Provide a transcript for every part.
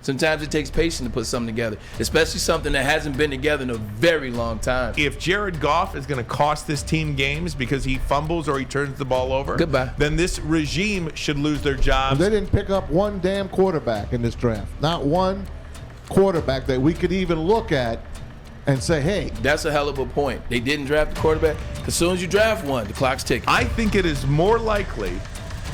Sometimes it takes patience to put something together, especially something that hasn't been together in a very long time. If Jared Goff is going to cost this team games because he fumbles or he turns the ball over, goodbye, then this regime should lose their jobs. They didn't pick up one damn quarterback in this draft. Not one quarterback that we could even look at and say, hey. That's a hell of a point. They didn't draft the quarterback. As soon as you draft one, the clock's ticking. I think it is more likely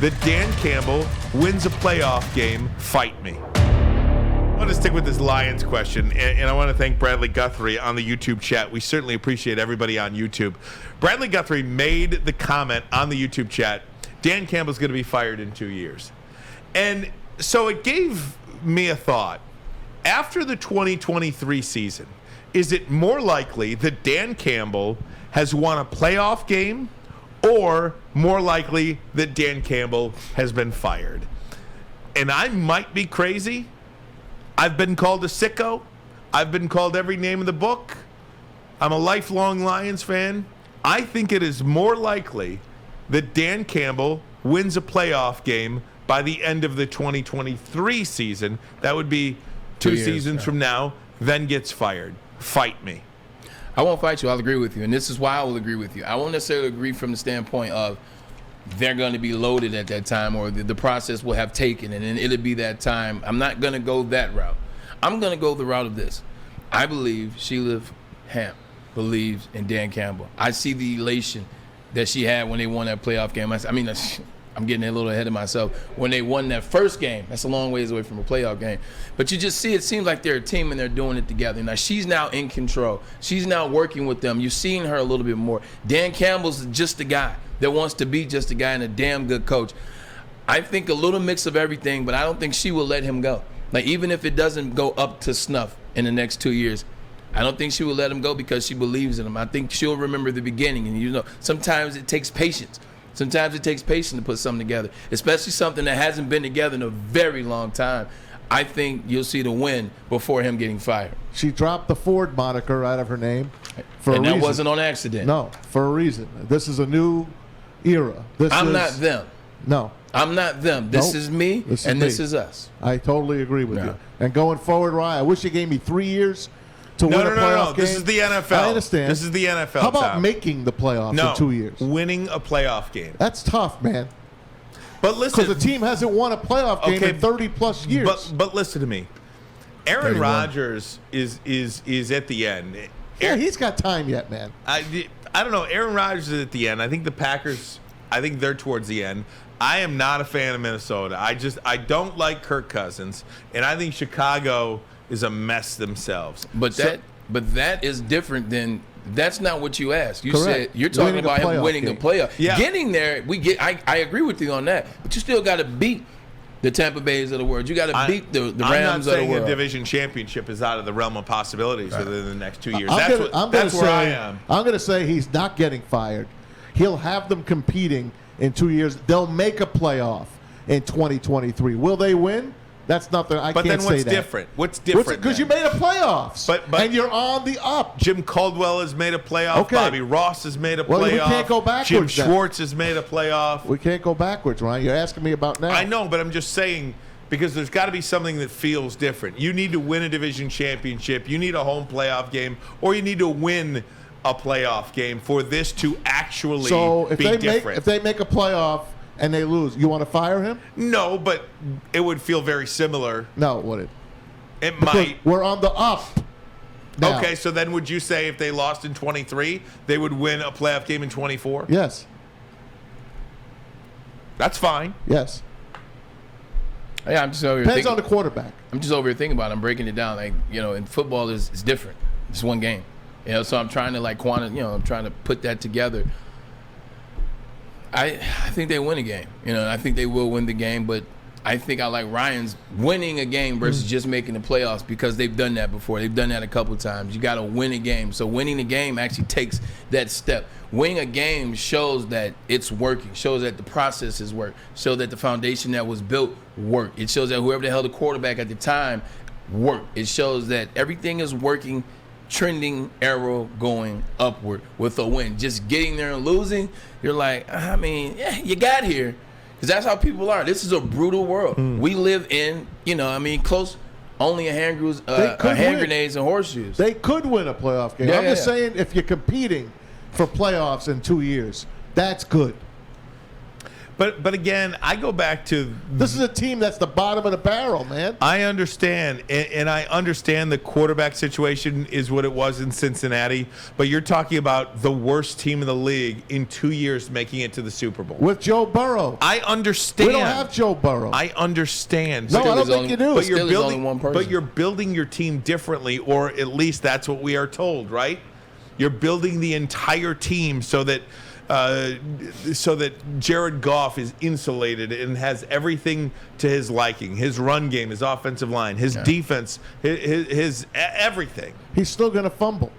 that Dan Campbell wins a playoff game. Fight me. I want to stick with this Lions question, and I want to thank Bradley Guthrie on the YouTube chat. We certainly appreciate everybody on YouTube. Bradley Guthrie made the comment on the YouTube chat, Dan Campbell's going to be fired in 2 years. And so it gave me a thought. After the 2023 season, is it more likely that Dan Campbell has won a playoff game, or more likely that Dan Campbell has been fired? And I might be crazy. I've been called a sicko. I've been called every name in the book. I'm a lifelong Lions fan. I think it is more likely that Dan Campbell wins a playoff game by the end of the 2023 season. That would be 2 seasons from now, then gets fired. Fight me. I won't fight you. I'll agree with you. And this is why I will agree with you. I won't necessarily agree from the standpoint of they're going to be loaded at that time, or the process will have taken, and then it'll be that time. I'm not going to go that route. I'm going to go the route of this. I believe Sheila Hamp believes in Dan Campbell. I see the elation that she had when they won that playoff game. I'm getting a little ahead of myself. When they won that first game, that's a long ways away from a playoff game. But you just see, it seems like they're a team and they're doing it together. Now, she's now in control. She's now working with them. You've seen her a little bit more. Dan Campbell's just a guy that wants to be just a guy and a damn good coach. I think a little mix of everything, but I don't think she will let him go. Like, even if it doesn't go up to snuff in the next 2 years, I don't think she will let him go because she believes in him. I think she'll remember the beginning. And, sometimes it takes patience. Sometimes it takes patience to put something together, especially something that hasn't been together in a very long time. I think you'll see the win before him getting fired. She dropped the Ford moniker out of her name for a reason. And that wasn't on accident. No, for a reason. This is a new era. I'm not them. No. I'm not them. This is me, this is us. I totally agree with you. And going forward, Ryan, I wish you gave me 3 years to win a playoff game. This is the NFL. I understand. This is the NFL. How about making the playoffs in 2 years? Winning a playoff game. That's tough, man. But listen, because the team hasn't won a playoff game in 30-plus years. But listen to me. Aaron Rodgers is at the end. Yeah, he's got time yet, man. I don't know. Aaron Rodgers is at the end. I think the Packers, I think they're towards the end. I am not a fan of Minnesota. I don't like Kirk Cousins, and I think Chicago is a mess themselves. But that is different than. That's not what you asked. You Correct. said you're talking about him winning a playoff. Yeah. Getting there, I agree with you on that. But you still got to beat the Tampa Bays of the world. You got to beat the Rams of the world. I'm not saying a division championship is out of the realm of possibilities within the next 2 years. That's where I am. I'm going to say he's not getting fired. He'll have them competing in 2 years. They'll make a playoff in 2023. Will they win? That's nothing. I can't say that. But then what's different? What's different? Because you made a playoffs, and you're on the up. Jim Caldwell has made a playoff. Okay. Bobby Ross has made a playoff. We can't go backwards. Jim Schwartz has made a playoff. We can't go backwards, Ryan. You're asking me about now. I know, but I'm just saying because there's got to be something that feels different. You need to win a division championship. You need a home playoff game, or you need to win a playoff game for this to actually be different. If they make a playoff and they lose, you want to fire him? No, but it would feel very similar. No, it wouldn't. It might. We're on the up now. Okay, so then would you say if they lost in 23, they would win a playoff game in 24? Yes. That's fine. Yes. Yeah, I'm just over here Depends on the quarterback. I'm just over here thinking about it. I'm breaking it down. Like, in football it's different. It's one game. So I'm trying to I'm trying to put that together. I think they win a game. I think they will win the game, but I think I like Ryan's winning a game versus just making the playoffs because they've done that before. They've done that a couple times. You got to win a game. So winning the game actually takes that step. Winning a game shows that it's working, shows that the processes work, shows that the foundation that was built worked. It shows that whoever the hell the quarterback at the time worked. It shows that everything is working, trending arrow going upward with a win. Just getting there and losing, you're like, you got here. Because that's how people are. This is a brutal world. We live in, close only a hand grenades and horseshoes. They could win a playoff game. Yeah, I'm just yeah. saying, if you're competing for playoffs in 2 years, that's good. But again, I go back to This is a team that's the bottom of the barrel, man. I understand, and I understand the quarterback situation is what it was in Cincinnati, but you're talking about the worst team in the league in 2 years making it to the Super Bowl. With Joe Burrow. I understand. We don't have Joe Burrow. I understand. No, I don't Still is think you do. But you're Still is only building, one person. but you're building your team differently, or at least that's what we are told, right? You're building the entire team so that Jared Goff is insulated and has everything to his liking. His run game, his offensive line, his defense, his everything. He's still going to fumble.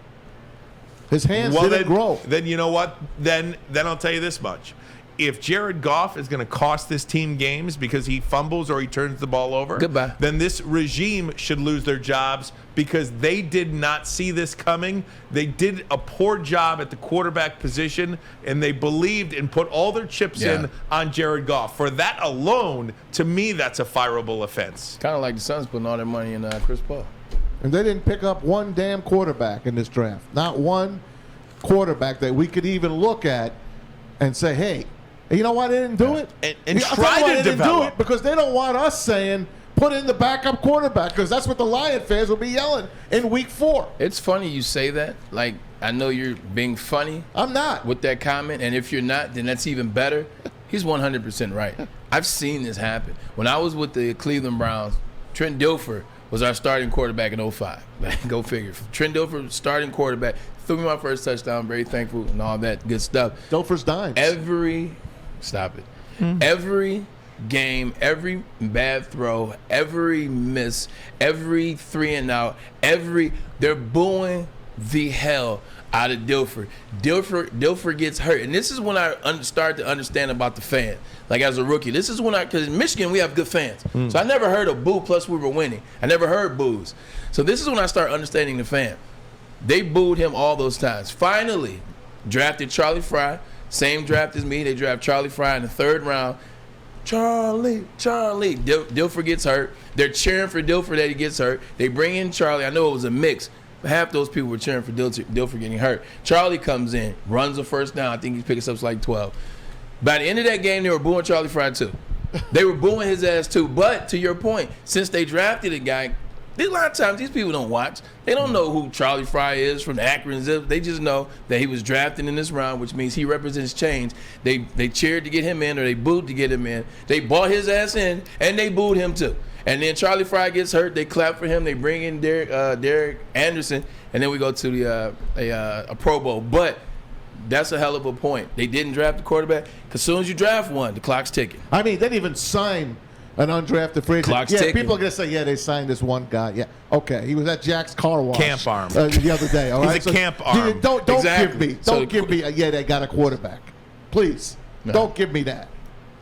His hands didn't grow. Then you know what? Then I'll tell you this much. If Jared Goff is going to cost this team games because he fumbles or he turns the ball over, Goodbye. then this regime should lose their jobs because they did not see this coming. They did a poor job at the quarterback position, and they believed and put all their chips in on Jared Goff. For that alone, to me, that's a fireable offense. Kind of like the Suns putting all their money in Chris Paul. And they didn't pick up one damn quarterback in this draft. Not one quarterback that we could even look at and say, hey, you know why they didn't do it? And I'll tell try you why to they didn't do develop. it, because they don't want us saying, put in the backup quarterback, because that's what the Lion fans will be yelling in week 4. It's funny you say that. Like, I know you're being funny I'm not. with that comment, and if you're not, then that's even better. He's 100% right. I've seen this happen. When I was with the Cleveland Browns, Trent Dilfer was our starting quarterback in 05. Go figure. Trent Dilfer, starting quarterback, threw me my first touchdown, very thankful, and all that good stuff. Dilfer's dimes. Stop it. Every game, every bad throw, every miss, every 3 and out, they're booing the hell out of Dilfer. Dilfer gets hurt. And this is when I start to understand about the fan. Like as a rookie, this is when because in Michigan we have good fans. So I never heard a boo, plus we were winning. I never heard boos. So this is when I start understanding the fan. They booed him all those times. Finally, drafted Charlie Fry. Same draft as me. They draft Charlie Fry in the 3rd round. Charlie. Dilfer gets hurt. They're cheering for Dilfer that he gets hurt. They bring in Charlie. I know it was a mix. But half those people were cheering for Dilfer getting hurt. Charlie comes in, runs the first down. I think he picks up like 12. By the end of that game, they were booing Charlie Fry too. They were booing his ass too. But to your point, since they drafted a guy, a lot of times these people don't watch. They don't know who Charlie Fry is from the Akron Zip. They just know that he was drafted in this round, which means he represents change. They cheered to get him in, or they booed to get him in. They bought his ass in, and they booed him too. And then Charlie Fry gets hurt. They clap for him. They bring in Derek Anderson, and then we go to a Pro Bowl. But that's a hell of a point. They didn't draft the quarterback because as soon as you draft one, the clock's ticking. I mean, they didn't even sign an undrafted free agent. Clock's Yeah, ticking. people are going to say, yeah, they signed this one guy. Yeah, okay. He was at Jack's Car Wash. Camp arm. The other day, all right? He's a camp arm. Don't Exactly. give me, yeah, they got a quarterback. Please, No. don't give me that.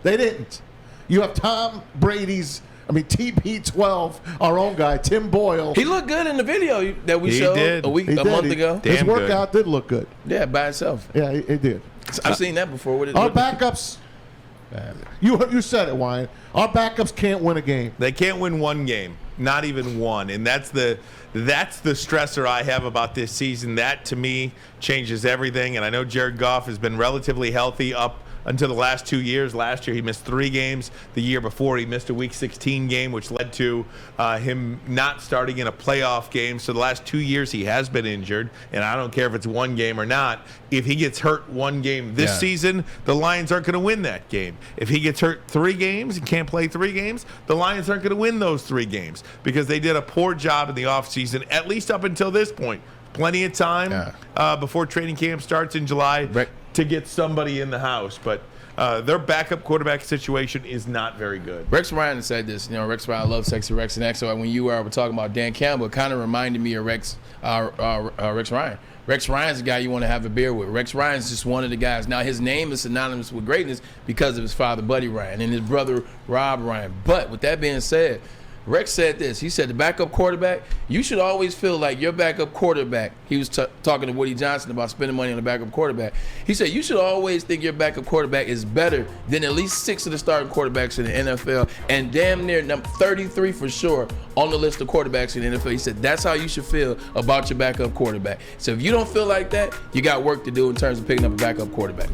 They didn't. You have Tom Brady's, TB12, our own guy, Tim Boyle. He looked good in the video that we He showed did. a month ago. Damn His workout did look good. Yeah, by itself. Yeah, he did. I've seen that before. Our backups, you said it, Wyan. Our backups can't win a game. They can't win one game, not even one, and that's the stressor I have about this season. That to me changes everything. And I know Jared Goff has been relatively healthy up until the last 2 years. Last year he missed 3 games. The year before he missed a Week 16 game, which led to him not starting in a playoff game. So the last 2 years he has been injured, and I don't care if it's one game or not. If he gets hurt one game this season, the Lions aren't going to win that game. If he gets hurt 3 games and can't play 3 games, the Lions aren't going to win those 3 games because they did a poor job in the offseason, at least up until this point. Plenty of time before training camp starts in July to get somebody in the house. But their backup quarterback situation is not very good. Rex Ryan said this. Rex Ryan, I love Sexy Rex and X. So when you were talking about Dan Campbell, it kind of reminded me of Rex Ryan. Rex Ryan's the guy you want to have a beer with. Rex Ryan's just one of the guys. Now, his name is synonymous with greatness because of his father, Buddy Ryan, and his brother, Rob Ryan. But with that being said, Rex said this. He said the backup quarterback, you should always feel like your backup quarterback. He was talking to Woody Johnson about spending money on the backup quarterback. He said you should always think your backup quarterback is better than at least 6 of the starting quarterbacks in the NFL, and damn near number 33 for sure on the list of quarterbacks in the NFL. He said that's how you should feel about your backup quarterback. So if you don't feel like that, you got work to do in terms of picking up a backup quarterback.